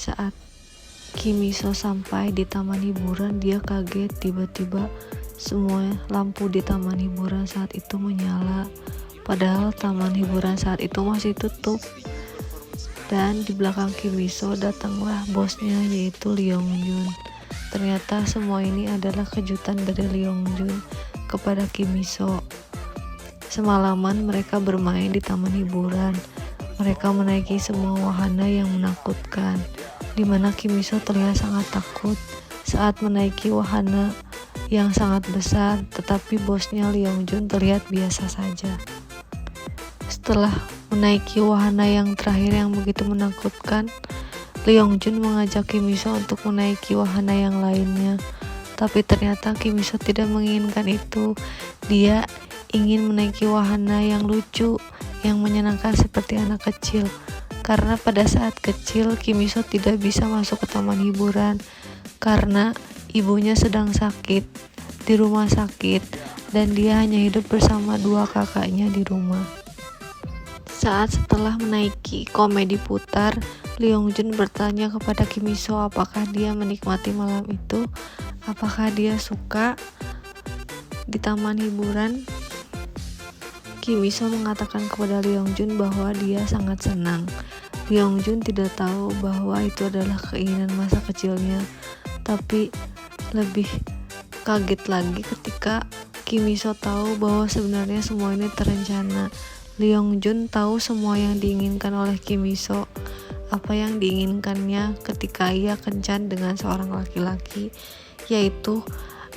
Saat Kimiso sampai di taman hiburan, dia kaget tiba-tiba semua lampu di taman hiburan saat itu menyala. Padahal taman hiburan saat itu masih tutup. Dan di belakang Kimiso datanglah bosnya, yaitu Leongjun. Ternyata semua ini adalah kejutan dari Leongjun kepada Kimiso. Semalaman mereka bermain di taman hiburan. Mereka menaiki semua wahana yang menakutkan, di mana Kimiso terlihat sangat takut saat menaiki wahana yang sangat besar, tetapi bosnya Leongjun terlihat biasa saja. Setelah menaiki wahana yang terakhir yang begitu menakutkan, Leongjun mengajak Kimiso untuk menaiki wahana yang lainnya. Tapi ternyata Kimiso tidak menginginkan itu. Dia ingin menaiki wahana yang lucu, yang menyenangkan seperti anak kecil. Karena pada saat kecil, Kimiso tidak bisa masuk ke taman hiburan karena ibunya sedang sakit di rumah sakit dan dia hanya hidup bersama dua kakaknya di rumah. Setelah menaiki komedi putar, Leongjun bertanya kepada Kimiso apakah dia menikmati malam itu, apakah dia suka di taman hiburan. Kimiso mengatakan kepada Leongjun bahwa dia sangat senang. Leongjun tidak tahu bahwa itu adalah keinginan masa kecilnya, tapi lebih kaget lagi ketika Kimiso tahu bahwa sebenarnya semua ini terencana. Leongjun tahu semua yang diinginkan oleh Kimiso, apa yang diinginkannya ketika ia kencan dengan seorang laki-laki, yaitu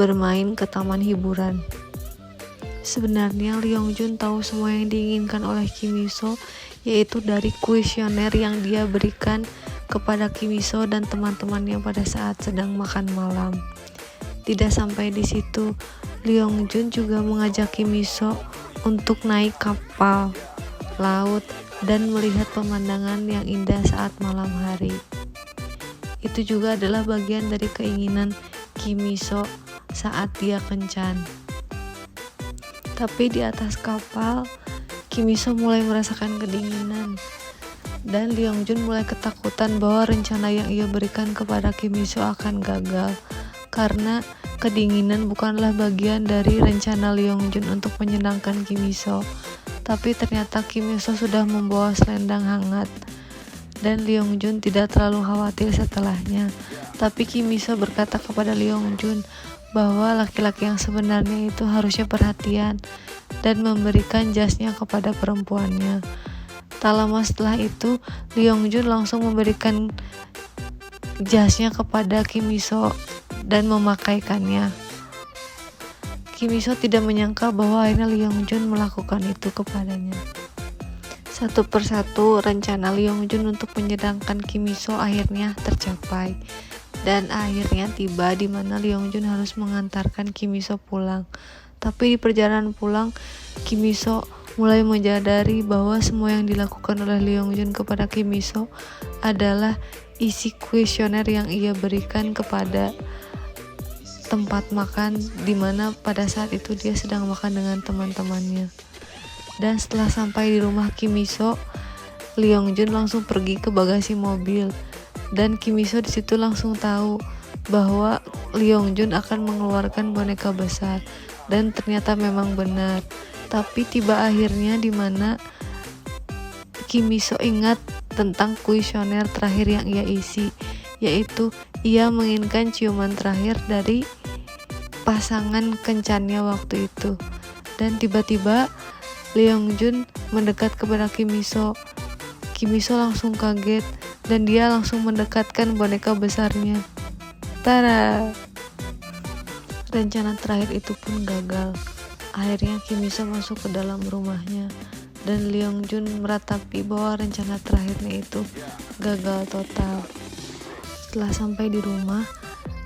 bermain ke taman hiburan. Sebenarnya Leongjun tahu semua yang diinginkan oleh Kimiso, yaitu dari kuesioner yang dia berikan kepada Kimiso dan teman-temannya pada saat sedang makan malam. Tidak sampai di situ, Leongjun juga mengajak Kimiso untuk naik kapal laut dan melihat pemandangan yang indah saat malam hari. Itu juga adalah bagian dari keinginan Kimiso saat dia kencan. Tapi di atas kapal, Kimiso mulai merasakan kedinginan dan Leongjun mulai ketakutan bahwa rencana yang ia berikan kepada Kimiso akan gagal karena kedinginan bukanlah bagian dari rencana Leongjun untuk menyenangkan Kimiso. Tapi ternyata Kimiso sudah membawa selendang hangat dan Leongjun tidak terlalu khawatir setelahnya. Tapi Kimiso berkata kepada Leongjun bahwa laki-laki yang sebenarnya itu harusnya perhatian dan memberikan jasnya kepada perempuannya. Tak lama setelah itu, Leongjun langsung memberikan jasnya kepada Kimiso dan memakaikannya. Kimiso tidak menyangka bahwa akhirnya Leongjun melakukan itu kepadanya. Satu persatu rencana Leongjun untuk menyenangkan Kimiso akhirnya tercapai. Dan akhirnya tiba di mana Leongjun harus mengantarkan Kimiso pulang. Tapi di perjalanan pulang, Kimiso mulai menyadari bahwa semua yang dilakukan oleh Leongjun kepada Kimiso adalah isi kuesioner yang ia berikan kepada tempat makan, di mana pada saat itu dia sedang makan dengan teman-temannya. Dan setelah sampai di rumah Kimiso, Leongjun langsung pergi ke bagasi mobil. Dan Kimiso di situ langsung tahu bahwa Leongjun akan mengeluarkan boneka besar, dan ternyata memang benar. Tapi tiba akhirnya di mana Kimiso ingat tentang kuesioner terakhir yang ia isi, yaitu ia menginginkan ciuman terakhir dari pasangan kencannya waktu itu. Dan tiba-tiba Leongjun mendekat kepada Kimiso. Kimiso langsung kaget dan dia langsung mendekatkan boneka besarnya. Tada! Rencana terakhir itu pun gagal. Akhirnya Kimiso masuk ke dalam rumahnya dan Leongjun meratapi bahwa rencana terakhirnya itu gagal total. Setelah sampai di rumah,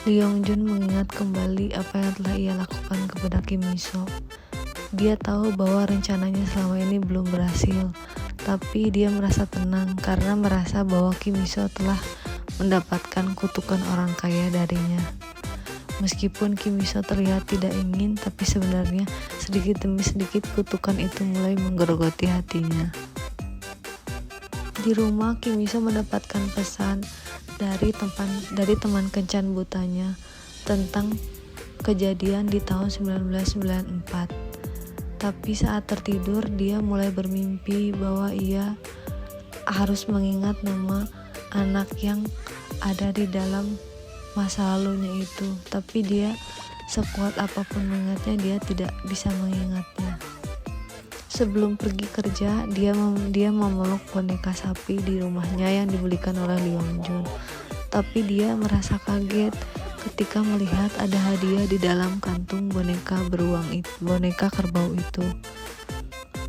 Leongjun mengingat kembali apa yang telah ia lakukan kepada Kimiso. Dia tahu bahwa rencananya selama ini belum berhasil, tapi dia merasa tenang karena merasa bahwa Kimiso telah mendapatkan kutukan orang kaya darinya. Meskipun Kimiso terlihat tidak ingin, tapi sebenarnya sedikit demi sedikit kutukan itu mulai menggerogoti hatinya. Di rumah, Kimiso mendapatkan pesan dari teman kencan butanya tentang kejadian di tahun 1994. Tapi saat tertidur dia mulai bermimpi bahwa ia harus mengingat nama anak yang ada di dalam masa lalunya itu. Tapi dia sekuat apapun mengingatnya, dia tidak bisa mengingatnya. Sebelum pergi kerja, dia memeluk boneka sapi di rumahnya yang dibelikan oleh Leong Jun. Tapi dia merasa kaget ketika melihat ada hadiah di dalam kantung boneka kerbau itu.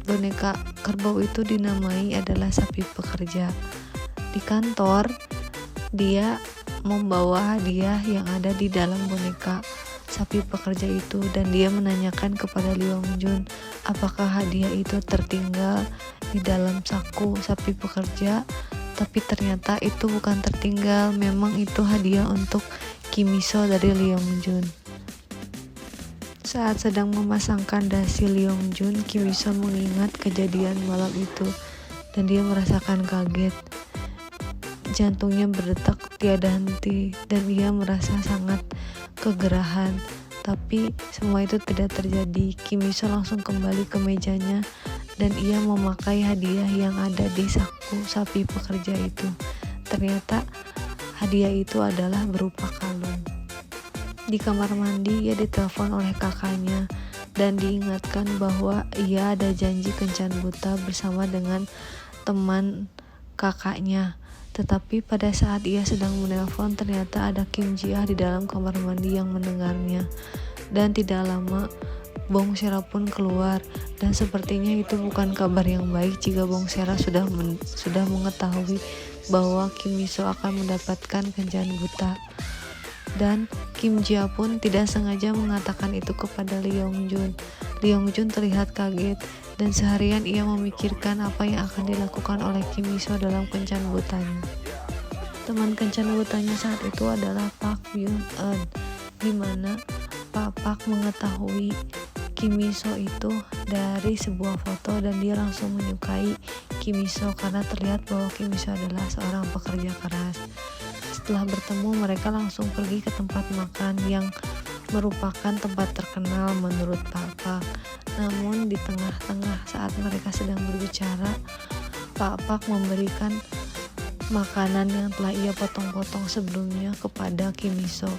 Boneka kerbau itu dinamai adalah sapi pekerja. Di kantor, dia membawa hadiah yang ada di dalam boneka sapi pekerja itu, dan dia menanyakan kepada Leong Jun apakah hadiah itu tertinggal di dalam saku sapi pekerja. Tapi ternyata itu bukan tertinggal, memang itu hadiah untuk Kim Mi-soo dari Leong Jun. Saat sedang memasangkan dasi Leong Jun, Kim Mi-soo mengingat kejadian malam itu dan dia merasakan kaget. Jantungnya berdetak tiada henti dan ia merasa sangat kegerahan. Tapi semua itu tidak terjadi. Kim Mi-soo langsung kembali ke mejanya dan ia memakai hadiah yang ada di saku sapi pekerja itu. Ternyata hadiah itu adalah berupa kalung. Di kamar mandi ia ditelepon oleh kakaknya dan diingatkan bahwa ia ada janji kencan buta bersama dengan teman kakaknya. Tetapi pada saat ia sedang menelpon, ternyata ada Kim Ji-ah di dalam kamar mandi yang mendengarnya. Dan tidak lama Bong Sera pun keluar, dan sepertinya itu bukan kabar yang baik jika Bong Sera sudah mengetahui bahwa Kim Mi-soo akan mendapatkan kencan buta. Dan Kim Ji-ah pun tidak sengaja mengatakan itu kepada Leong Jun. Leong Jun terlihat kaget dan seharian ia memikirkan apa yang akan dilakukan oleh Kim Mi-soo dalam kencan butanya. Teman kencan butanya saat itu adalah Park Byung-eun, di mana Pak mengetahui Kim Mi-soo itu dari sebuah foto dan dia langsung menyukai Kim Mi-soo karena terlihat bahwa Kim Mi-soo adalah seorang pekerja keras. Setelah bertemu, mereka langsung pergi ke tempat makan yang merupakan tempat terkenal menurut Pak. Namun di tengah-tengah saat mereka sedang berbicara, Pak memberikan makanan yang telah ia potong-potong sebelumnya kepada Kim Mi-soo.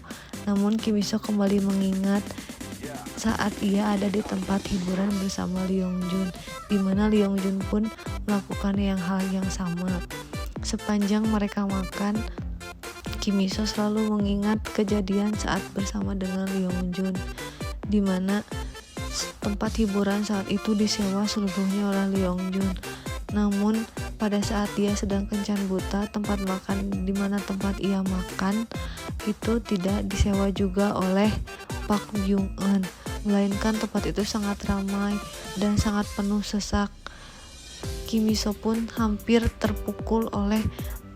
Namun Kim Mi-soo kembali mengingat saat ia ada di tempat hiburan bersama Leong Jun, di mana Leong Jun pun melakukan hal yang sama. Sepanjang mereka makan, Kim Mi-soo selalu mengingat kejadian saat bersama dengan Leong Jun, di mana tempat hiburan saat itu disewa seluruhnya oleh Leong Jun. Namun pada saat dia sedang kencan buta, tempat makan di mana tempat ia makan itu tidak disewa juga oleh Park Byung-eun, melainkan tempat itu sangat ramai dan sangat penuh sesak. Kim Mi-soo pun hampir terpukul oleh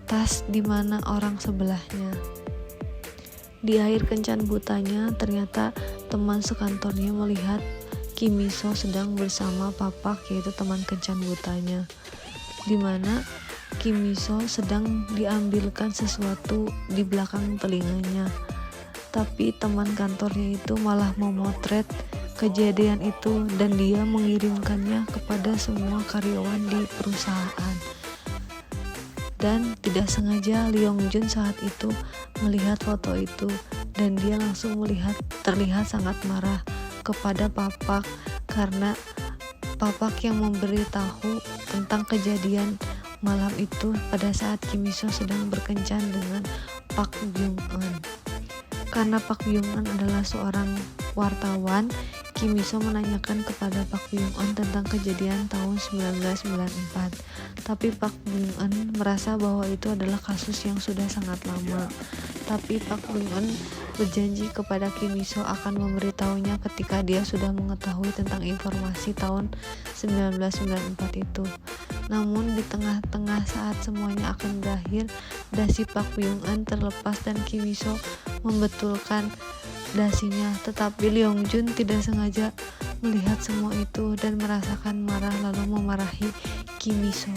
tas di mana orang sebelahnya. Di akhir kencan butanya, ternyata teman sekantornya melihat Kim Mi-soo sedang bersama Papak, yaitu teman kencan butanya, di mana Kim Mi-soo sedang diambilkan sesuatu di belakang telinganya. Tapi teman kantornya itu malah memotret kejadian itu dan dia mengirimkannya kepada semua karyawan di perusahaan. Dan tidak sengaja Leong Jun saat itu melihat foto itu dan dia langsung terlihat sangat marah kepada Papak karena Papak yang memberitahu tentang kejadian malam itu pada saat Kim Mi-soo sedang berkencan dengan Park Byung-eun. Karena Park Byung-eun adalah seorang wartawan, Kim Mi-soo menanyakan kepada Park Byung-eun tentang kejadian tahun 1994. Tapi Park Byung-eun merasa bahwa itu adalah kasus yang sudah sangat lama. Tapi Park Byung-eun berjanji kepada Kim Mi-soo akan memberitahunya ketika dia sudah mengetahui tentang informasi tahun 1994 itu. Namun di tengah-tengah saat semuanya akan berakhir, dasi Park Byung-eun terlepas dan Kim Mi-soo membetulkan dasinya. Tetapi Leong Jun tidak sengaja melihat semua itu dan merasakan marah lalu memarahi Kim Mi-soo.